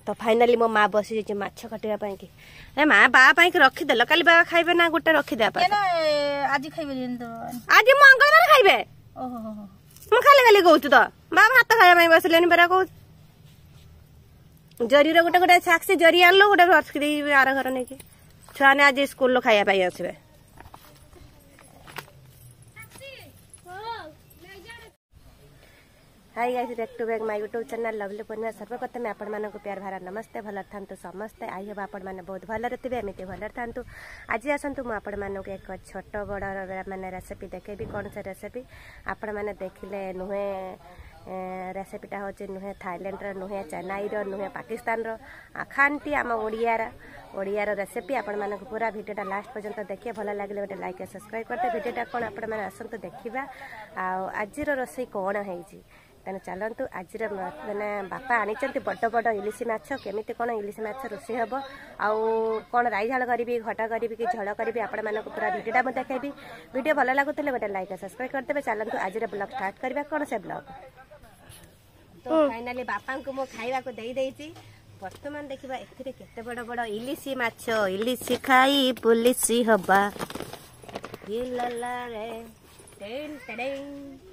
तो फाइनाली मो माँ बसी जाइए माछ कटिया कि माँ बाबा रखीदेल काली बाबा खाइबे ना गोटे रखीदे आज खाइबे आज मंगलवार खाइबे मु खाली खाली कहूँ तो बाबा भात खाइबा बसले परा कहूँ जरी गोटे गोटे साक्षी जरी आनलो गोटे रखी आर घर नहीं छुआ ने आज स्कूल खाइबा आसबे hi guys back to back my YouTube channel lovely Purnima सर्वप्रथम आपण मानक प्यार भार नमस्ते भल थांतु समस्ते आई हम आपण मैंने बहुत भलरे थे एमती भलरे थांतु आज आसतु मुझे आपण मानक एक छोट बड़ माने रेसिपी देखेबी कौन से रेसिपी आपण मैंने देखिले नुहे रेसिपीटा हूँ नुहे थाईलैंड नुहे चेन्नई नुहे पाकिस्तान खांटी आम ओडियार रेसिपी आपण मानक पूरा वीडियोटा लास्ट पर्यंत देखिए भल लगे गोटे लाइक सब्सक्राइब करते वीडियोटा कौन आपण मैंने आसतु देखा आज रोसई कौन है तेना चलतु आज मैंने बापा आनी बड़ बड़ इलिशी माछ केमी कौन इलिशी माछ रोषे हम आउ कौन राई झाल करी घटा करी कि झल करी आपण मानक पूरा वीडियोटा मुझे देखी वीडियो भल लगुले गोटे लाइक सब्सक्राइब करदे चलतु आज ब्लॉग स्टार्ट करवा कौन से ब्लॉग तो फाइनाली बापा को मो खाइबा को दे देइची वर्तमान देखिबा एथिरे केते बड़ बड़ इलिशी माछ इलिशी खाई पुलिसी हबा ये लला रे ten tending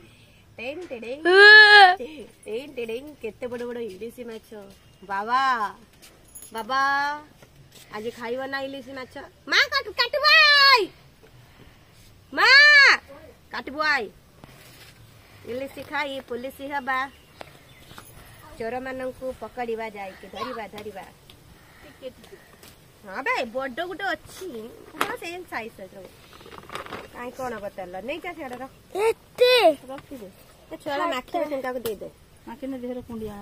ten tending ten tending केते बड़ बड़ इलिशी माछ बाबा बाबा आज खाइबा ना इलिशी माछ मां काटबाई मां काटबाई इलिशी खाई पुलिसी हबा चोर मानू पकड़ा जाए धरवा धरवा हाँ भाई बड़ गोटे अच्छी साइज कहीं कौन बतल नहीं जा रखी छुआ माखी से दे दे देहर कुंडिया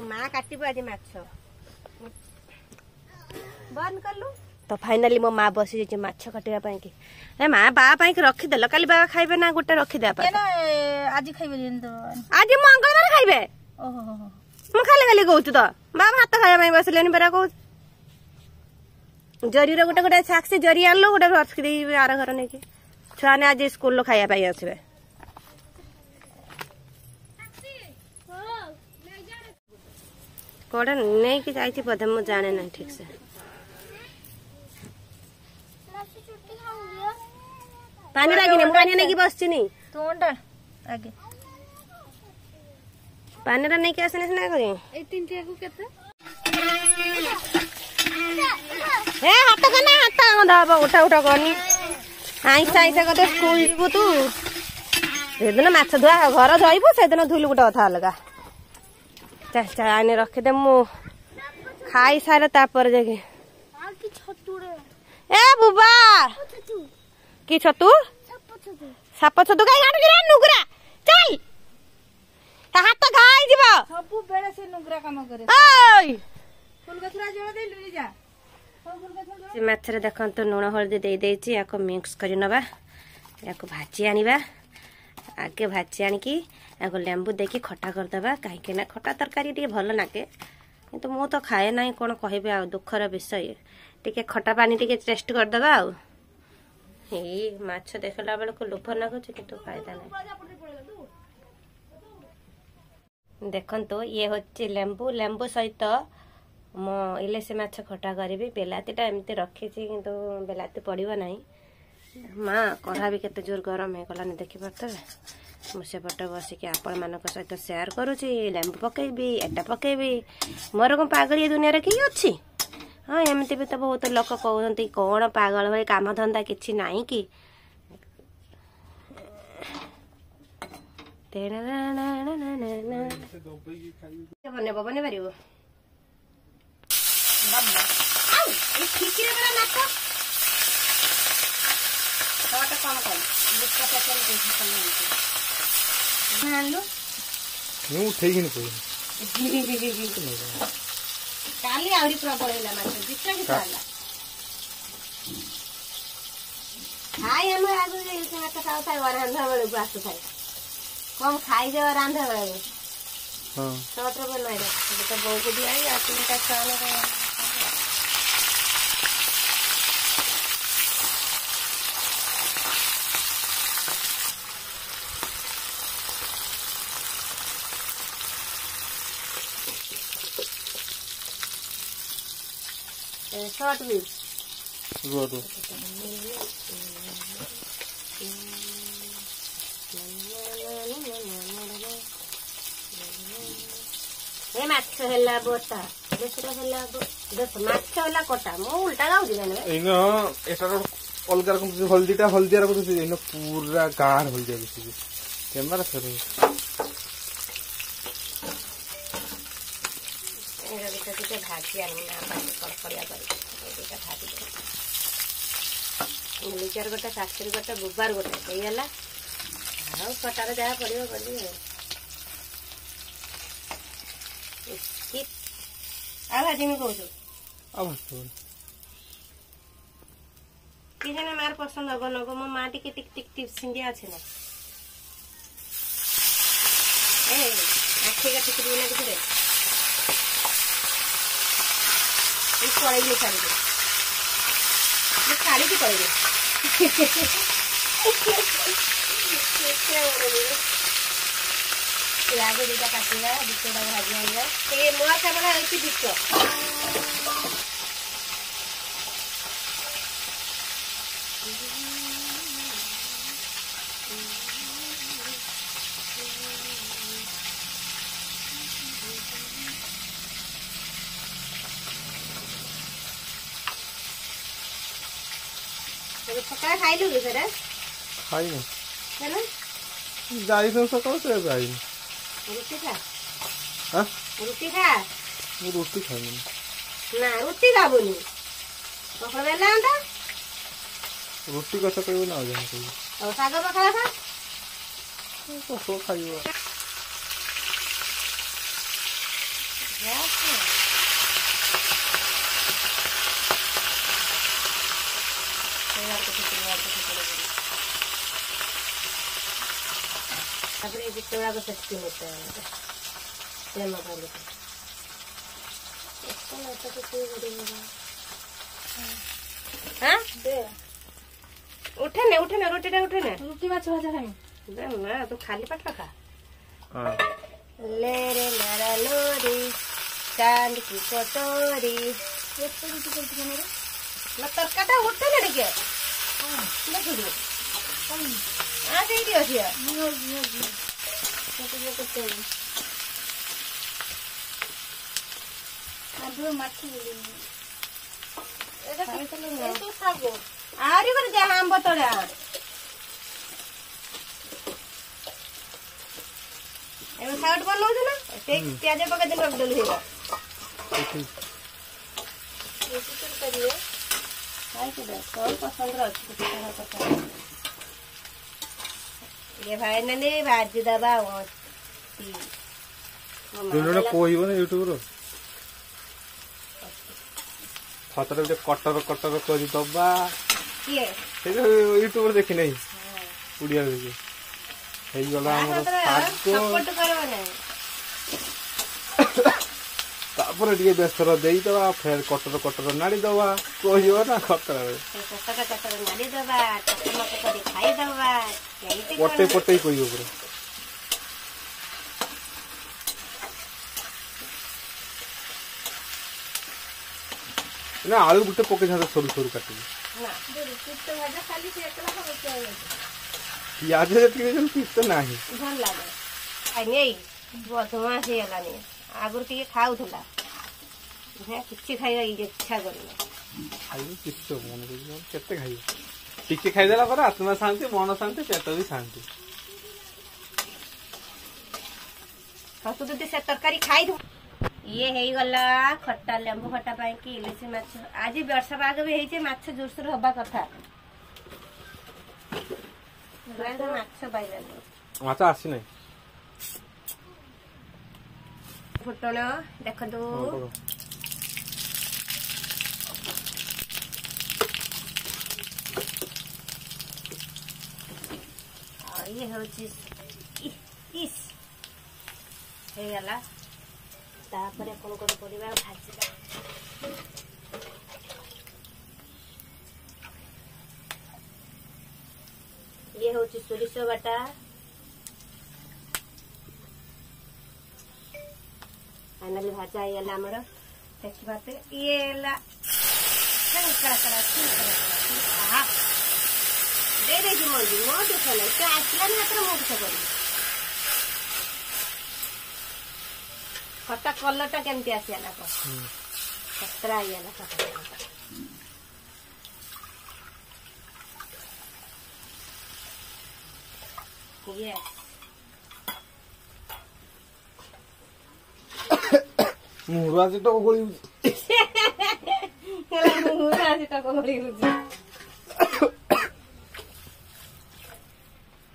माँ काटब आज माछ बंद कलु तो फाइनाली मो माँ बसी जाइए माछ कटिया कि माँ बाबा रखीदेल काली बाबा खाइबे ना गोटे रखीदे आज खाइबे आज मंगलवार खाइबे मु खाली खाली कहूँ तो बाबा भात खाइबा बसले परा कहूँ जरी गोटे गोटे साक्षी जरी आनलो गोटे रखी आर घर नहीं छुआ ने आज स्कूल खाइबा आसबे कौन नहीं कि जाइए बोधे मुझे जाने ना ठीक से पानी लगी पानी नहीं बस तो आगे पानी नहीं कि आसने सिना करी ए हाथ कना हाथ धब उठा उठा करनी आईसा आईसा कते स्कूल जीवु तू सेदिन माछ धुआ घर धोइबु सेदिन धुइलु गोटे कथा अलगा चल चल आने रखिदे मु खाई सारे तापर जाके ए बुबा कि छतु साप छतु कहीं काटुकी नुगरा चल हाथ खाई जीव सब बेले से नुगरा काम करे ओय फूल गछरा जोड़ दे लुई जा से माछरे देखंतु लूण हळदी दे देछि याको मिक्स करि नबा याको भाजी आनिबा आगे भाजी आनिकी याको लेंबू देकी खट्टा कर दबा काहे के ना खट्टा तरकारी टी भल लागे किंतु मु तो खाए नाही कोन कहिबे आ दुखर विषय टिके खट्टा पानी टिके टेस्ट कर दबा आ माछ देखला बेल को लोभ लगुच कि फायदा नहीं देखो ये हूँ लेंबू लेंबू सहित मो इलिशी माछ खटा करी बेलातीटा एमती रखी किंतु बेलाती पड़ो ना माँ कढ़ा भी केते जोर गरम हो गलानी देखिपे मुझे पटे बसिक आपण मान सहित सेयार करुँची लेंबू पकेबी एटा पकेबी मोर कौन पागल ये दुनिया कि अच्छी हाँ एमती भी तो बहुत लोक कहते कौन पागल भाई काम धंदा कि नहीं कि बनेब बने पार काली आहरी प्रबल खाई हम रांधा बेलू आसु थाए कम खाईदे रांधा बेलू सटर बनाई तो बो को दिया तीनटा छुआ शॉर्ट भी रो हे माछ हेला बोटा बेसर हेला देख माछ हेला कोटा मो उल्टा गाउ दिने ने इन एटा अलग रकम हल्दीटा हल्दिया रकम इन पूरा गाढ़ हल्दिया दिसुची कैमरा सर एरा बिटे भाजी आना पानी कड़कड़िया करी एटा भाजी मिलिचार गोटे साक्षरी गोटे बुबार गोटे ହେଇଗଲା ଆଉ କଟାରେ ଯାହା ପଡିବ କରିବି ଆଉ ଭାଜି ମୁଁ କହୁଛୁ ଆଉ ଭାତ କି ଜାନେ ମାର ପସନ୍ଦ ହବ ନବ ମୋ ମା ଟିକେ ଟିକ ଟିକ ଟିପ ସିଙ୍ଗିଆ ଅଛି ନା ଏ ଆଖି କାଠି କରିବି ନା କିଛି ରେ ଏ ପଳେଇଲି ଛାଡ଼ିକି ମୁଁ ଛାଡ଼ିକି ପଳେଇଲି ଆଗ ଦୁଇଟା କାଟିବା ବିଟଟା ଭାଜି ଆଣିବା ଟିକେ ନୂଆ ଚାମଡ଼ା ହେଉଛି ବିଟ सकाळ खाइलु कि सर खाई ना चलो जाई तो सकाळ से जाई रोटी खा हां रोटी खा मैं रोटी खाई ना रोटी खाबुनी पकड़ बेला अंदा रोटी कसा कहबो ना जान कोई और साग पखाला खा तो खाइबो अपने बिटोड़ा को सस्ती होता है लेमन वाले इसको ना तो कोई बड़ी हां दे उठे ना रोटीटा उठे ना रुटी माछ भाजा खाई दे ना तू खाली पेट खा हां ले रे लारा लोरी चांद की कटोरी एक तो रुटी करती है मेरे ना तरकाटा उठे ना टिके हां देखो दे आ दे दियो छिया आहरी कर दे आंब तोड़ा एमे साउट बनौछ ना ते प्याज पका दिन रख देलु हेगा रेसिपी करिए हाय के दे कौन पसंद रछ ये भाई ने भाजी दबा दुनो कोइबो ना यूट्यूब रो फातर बे कटर कटर करी दबा ये से यूट्यूब देखि नहीं उड़िया देखि हेई गला हमर साग सपोर्ट करो ना तापर टिके बेसर देई दबा फेर कटर कटर नाड़ी दबा कोइबो ना कटर कटर कटर नाड़ी दबा टमाटर करी खाई दबा पटे पटे कोइबो पुरा ना आलू गुटे पके झाड़ सरू सरू काटी ना तो भाजा खाली से एकला खाबो प्याज जति तो नाही भल लागे आ नहीं बदमा से लानी आगुर के खाउथला हे किछि खाइबा इच्छा करला खाइबो किछि मन केते खाइबो टिके खाइ देला पर आत्मा शांति मन शांति पेट भी शांति हसु दे से तरकारी खाइ दो ये हेई गला खट्टा लेंबू खट्टा पाई कि इलिसी माछ आज वर्षा पाग भी हेई छे माछ जोरसोर हबा कथा माछ पाइला माछ आसी नै फुटण देखो ये होची इस हे गला तापर कोन कोन परिवार भाजीला ये होची सोरिष बाटा फाइनली भाजा आइला हमर देखबाते ये ला दे देखी मोदी मो दुख नहीं तो आसला मात्र मो दुख कर खटा कलरटा केमती आसिला को खतरा आइला खटा ये मुहरा से तो गोली मुहरा से तो गोली हुजी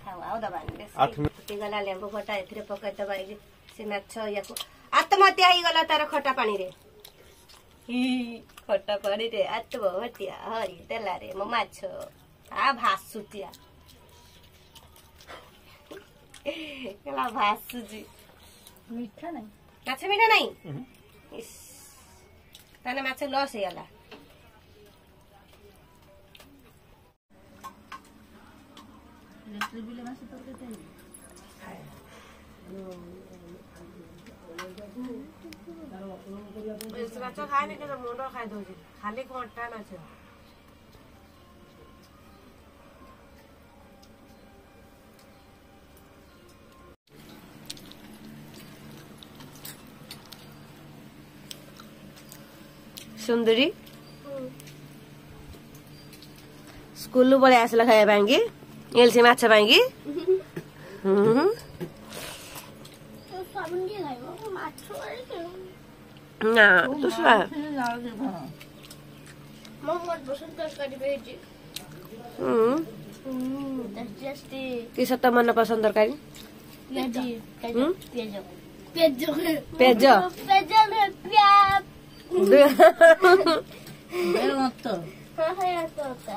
खाओ दबानी 8 मिनट गला लेंबू खटा एथिरे पकाय दबाई से माछ याको आत्महत्या ही गला तार खटा पानी रे ही खटा पानी रे आत्महत्या हरि देला रे मो माछ आ भासुतिया केला भासुजी मीठा नहीं माछ मीठा नहीं इस ताने माछ लॉस हे गला इलेक्ट्रिक बिल में से तो कहते हैं इस माछ खाए नहीं के मुंडो खाए दोजी खाली घंटा माछ सुंदरी स्कूल बड़े आसला खाया पाएंगे एलसी माछ पाएंगे तो साबुन के खाइबो माछ ना तो सुआ मो मत पसंद तरकारी भेजी टेस्टी कि सत मन पसंद तरकारी पेजी पेजो पेजो पेजो पेजो में प्याज मत हां है तो होता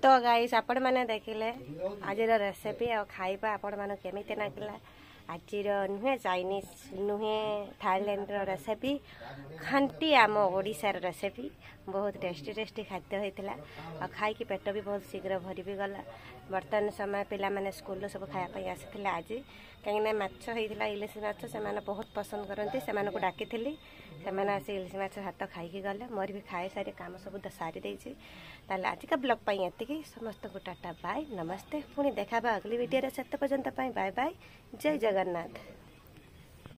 तो गाइस आपण माने देखिले आज रेसिपी और खाइबा आपण माने केमिते नागिला आज नुहे चाइनीज नुहे थाईलैंड रेसिपी खांटी आम ओडिशार रेसिपी बहुत टेस्टी टेस्टी खाद्य होता और खाई पेट भी बहुत शीघ्र भरी भी गला बर्तमान समय पिला माने स्कूल सब खायापी आसी आज कहीं माछ होता इलिश माछ से बहुत पसंद करते से डाकी से इलिश माछ हाथ खाई गले मोर भी खाए सारी काम सब सारी देती आज का ब्लॉग ये समस्त को टाटा बाय नमस्ते पुणी देखा अगली वीडियो से पर्यंत बाय बाय जय जगन्नाथ।